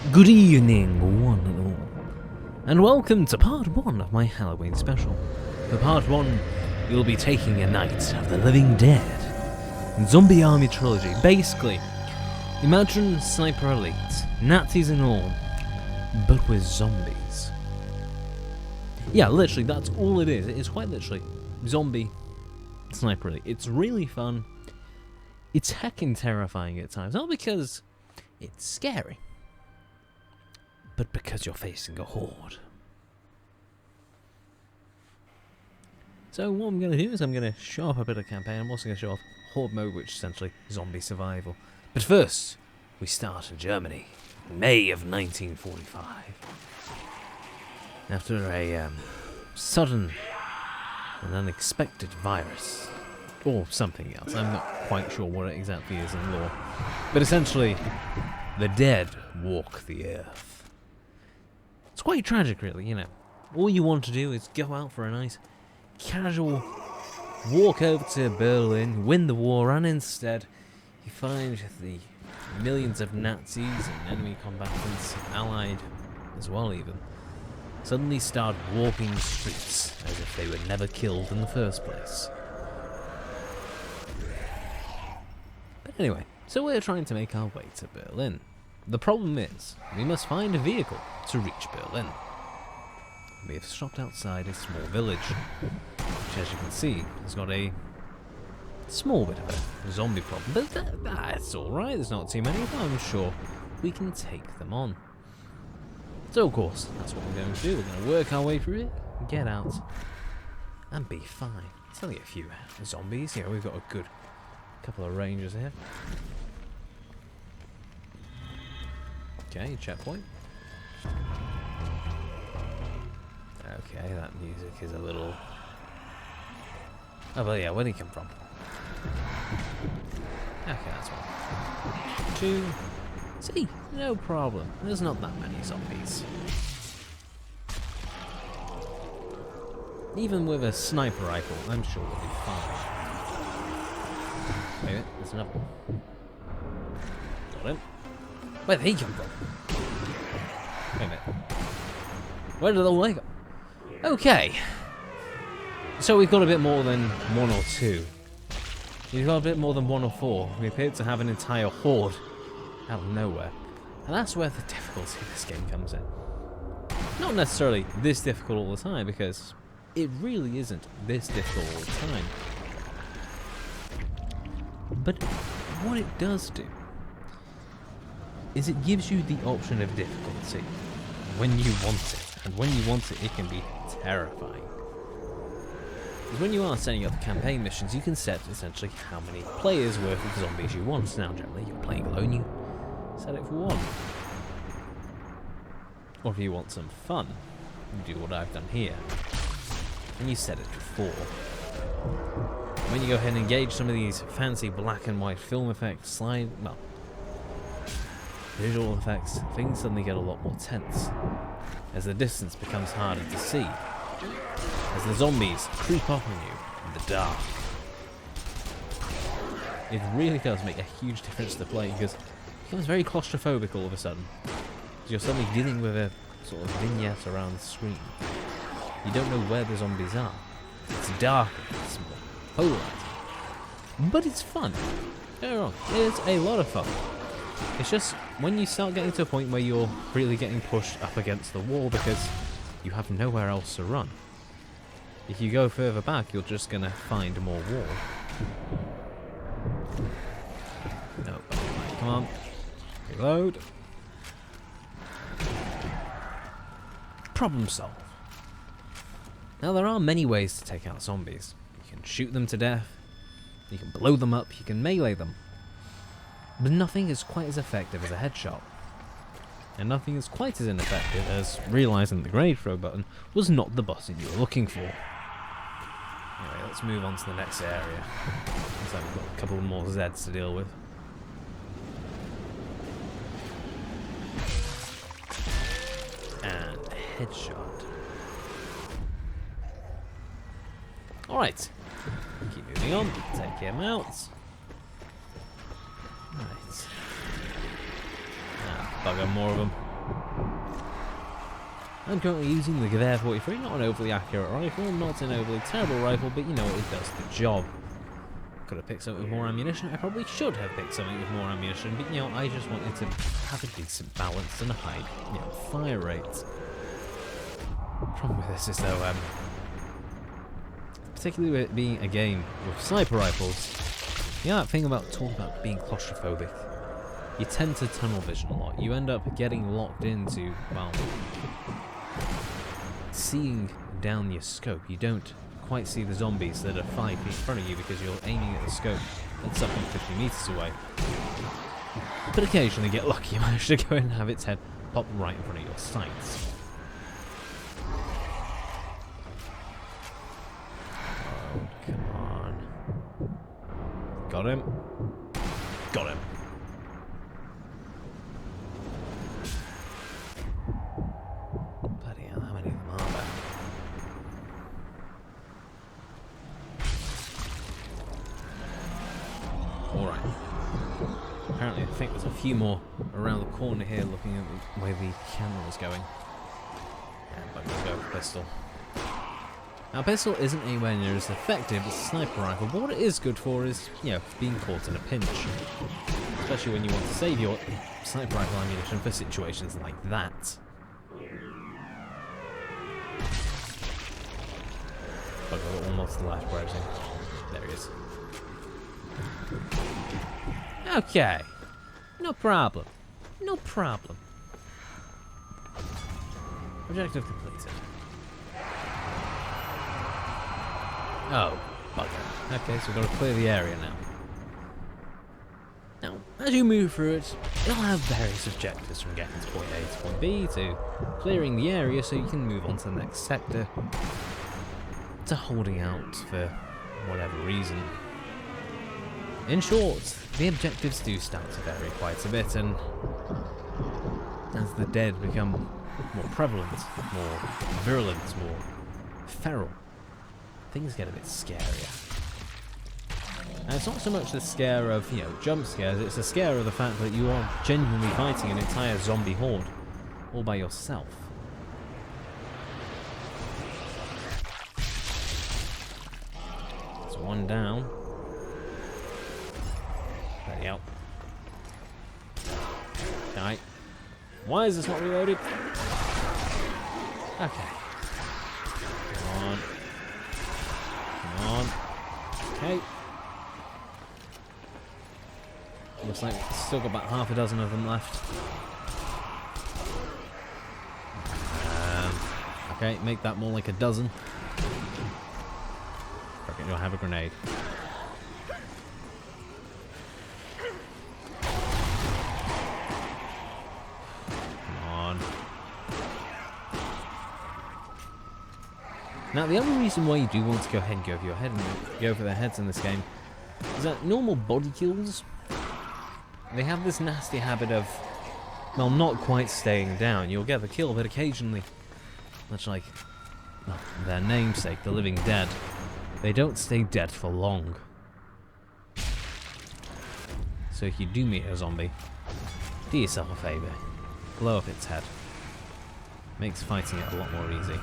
Good evening, one and all, and welcome to part 1 of my Halloween special. For part 1, we'll be taking a night of the living dead. Zombie Army Trilogy. Basically, imagine sniper elites, Nazis and all, but with zombies. Yeah, literally, that's all it is. It is quite literally zombie sniper elite. It's really fun. It's heckin' terrifying at times, not because it's scary, but because you're facing a horde. So what I'm going to do is I'm going to show off a bit of campaign. I'm also going to show off horde mode, which is essentially zombie survival. But first, we start in Germany, May of 1945. After a sudden and unexpected virus, or something else, I'm not quite sure what it exactly is in law, but essentially, the dead walk the earth. It's quite tragic, really, you know. All you want to do is go out for a nice, casual walk over to Berlin, win the war, and instead, you find the millions of Nazis and enemy combatants, allied as well even, suddenly start walking the streets as if they were never killed in the first place. But anyway, so we're trying to make our way to Berlin. The problem is, we must find a vehicle to reach Berlin. We have stopped outside a small village, which as you can see, has got a small bit of a zombie problem, but that's alright, there's not too many, but I'm sure we can take them on. So of course, that's what we're going to do. We're going to work our way through it, get out, and be fine. It's only a few zombies, you know, we've got a good couple of rangers here. Okay, checkpoint. Okay, that music is a little... Oh, well, yeah, where'd he come from? Okay, that's one. 2. See, no problem. There's not that many zombies. Even with a sniper rifle, I'm sure we'll be fine. Wait a minute, there's another one. Got him. Where did he come from? Wait a minute. Where did all they go? Okay. So we've got a bit more than 1 or 2. We've got a bit more than 1 or 4. We appear to have an entire horde out of nowhere. And that's where the difficulty of this game comes in. Not necessarily this difficult all the time, because it really isn't this difficult all the time. But what it does do is it gives you the option of difficulty when you want it, and when you want it, it can be terrifying. Because when you are setting up campaign missions, you can set essentially how many players worth of zombies you want. Now generally you're playing alone, you set it for 1. Or if you want some fun, you do what I've done here, and you set it to 4. When you go ahead and engage some of these fancy black and white film effects, visual effects, things suddenly get a lot more tense, as the distance becomes harder to see, as the zombies creep up on you in the dark. It really does make a huge difference to play, because it becomes very claustrophobic all of a sudden. You're suddenly dealing with a sort of vignette around the screen. You don't know where the zombies are. It's dark, it's more polarized. But it's fun. Don't get me wrong, it's a lot of fun. It's just when you start getting to a point where you're really getting pushed up against the wall because you have nowhere else to run. If you go further back, you're just going to find more wall. No, come on. Reload. Problem solved. Now there are many ways to take out zombies. You can shoot them to death, you can blow them up, you can melee them. But nothing is quite as effective as a headshot. And nothing is quite as ineffective as realising the grenade throw button was not the button you were looking for. Anyway, let's move on to the next area. Looks like we've got a couple more Zeds to deal with. And a headshot. Alright. Keep moving on. Take him out. Right. Bugger, more of them. I'm currently using the Gewehr 43, not an overly accurate rifle, not an overly terrible rifle, but you know, it does the job. Could have picked something with more ammunition. I probably should have picked something with more ammunition, but you know, I just wanted to have a decent balance and a high, you know, fire rate. Problem with this is though, particularly with it being a game with sniper rifles, you know that thing about talking about being claustrophobic? You tend to tunnel vision a lot. You end up getting locked into, well, seeing down your scope. You don't quite see the zombies that are 5 feet in front of you because you're aiming at the scope that's something 50 meters away. But occasionally get lucky, you manage to go in and have its head pop right in front of your sights. Oh, come on. Got him. Got him. Bloody hell, how many of them are there? Alright. Apparently I think there's a few more around the corner here looking at the way the camera is going. Yeah, but I'm going to go with pistol. Now, pistol isn't anywhere near as effective as a sniper rifle, but what it is good for is, you know, being caught in a pinch. Especially when you want to save your sniper rifle ammunition for situations like that. But we're almost to the left, where is he? There he is. Okay. No problem. No problem. Objective completed. Oh, bugger. Okay, so we've got to clear the area now. Now, as you move through it, it'll have various objectives from getting to point A to point B to clearing the area so you can move on to the next sector to holding out for whatever reason. In short, the objectives do start to vary quite a bit, and as the dead become more prevalent, more virulent, more feral, things get a bit scarier. And it's not so much the scare of, you know, jump scares, it's the scare of the fact that you are genuinely fighting an entire zombie horde all by yourself. There's one down. Bloody hell. Die. Why is this not reloaded? Okay. Come on. Come on. Okay. Looks like we've still got about half a dozen of them left. Okay, make that more like a dozen. Okay, do I have a grenade? Come on. Now, the other reason why you do want to go ahead and go for your head and go for their heads in this game is that normal body kills, they have this nasty habit of, well, not quite staying down. You'll get the kill, but occasionally, much like their namesake, the living dead, they don't stay dead for long. So if you do meet a zombie, do yourself a favour. Blow up its head. Makes fighting it a lot more easy.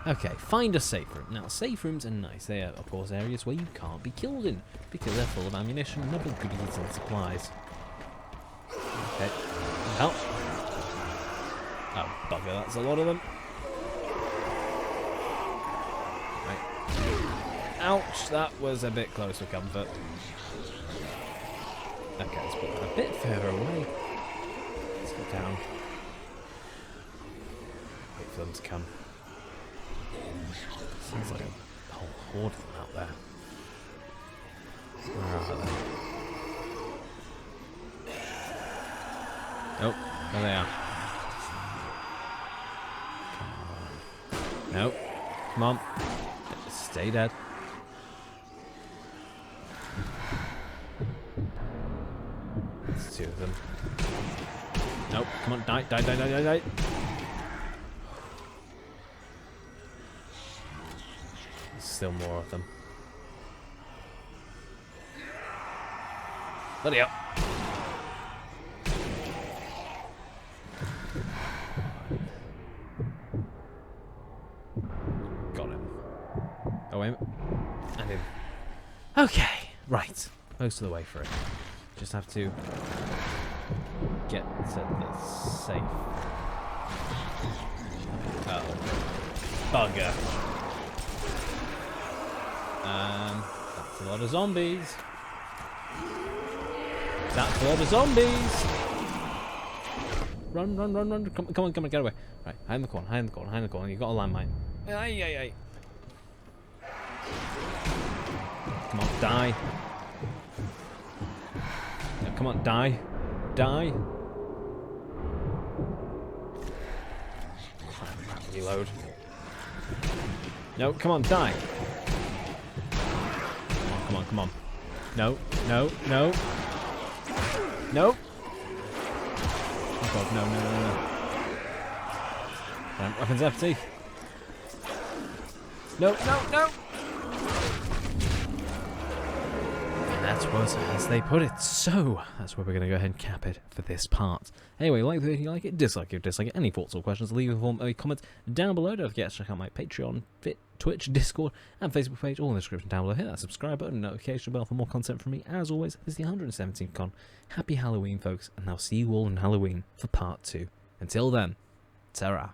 Okay, find a safe room. Now, safe rooms are nice. They are, of course, areas where you can't be killed in, because they're full of ammunition and other goodies and supplies. Okay. Help. Oh, bugger, that's a lot of them. Right. Ouch, that was a bit close for comfort. Okay, let's put that a bit further away. Let's go down. Wait for them to come. Sounds like a whole horde of them out there. Where are they? Oh, there they are. Come on. Nope. Come on. Stay dead. There's two of them. Nope. Come on. Die, die, die, die, die, die. Still more of them. Bloody hell. Okay, right. Most of the way through. Just have to get to the safe. Oh. Bugger. That's a lot of zombies. That's a lot of zombies. Run, run, run, run. Come on, come on, get away. Right, hide in the corner, hide in the corner, hide in the corner. You've got a landmine. Ay, ay, ay. Come on, die. No, come on, die. Die. Crap, reload. No, come on, die. Come on, come on. No, no, no. No. Oh god, no, no, no, no. Weapons empty. No, no, no. And that was as they put it. So, that's where we're going to go ahead and cap it for this part. Anyway, like the video if you like it, dislike it, dislike it. Any thoughts or questions, leave a comment down below. Don't forget to check out my Patreon, Twitch, Discord, and Facebook page, all in the description down below. Hit that subscribe button, notification bell for more content from me. As always, this is the 117th con. Happy Halloween, folks, and I'll see you all on Halloween for part 2. Until then, ta-ra.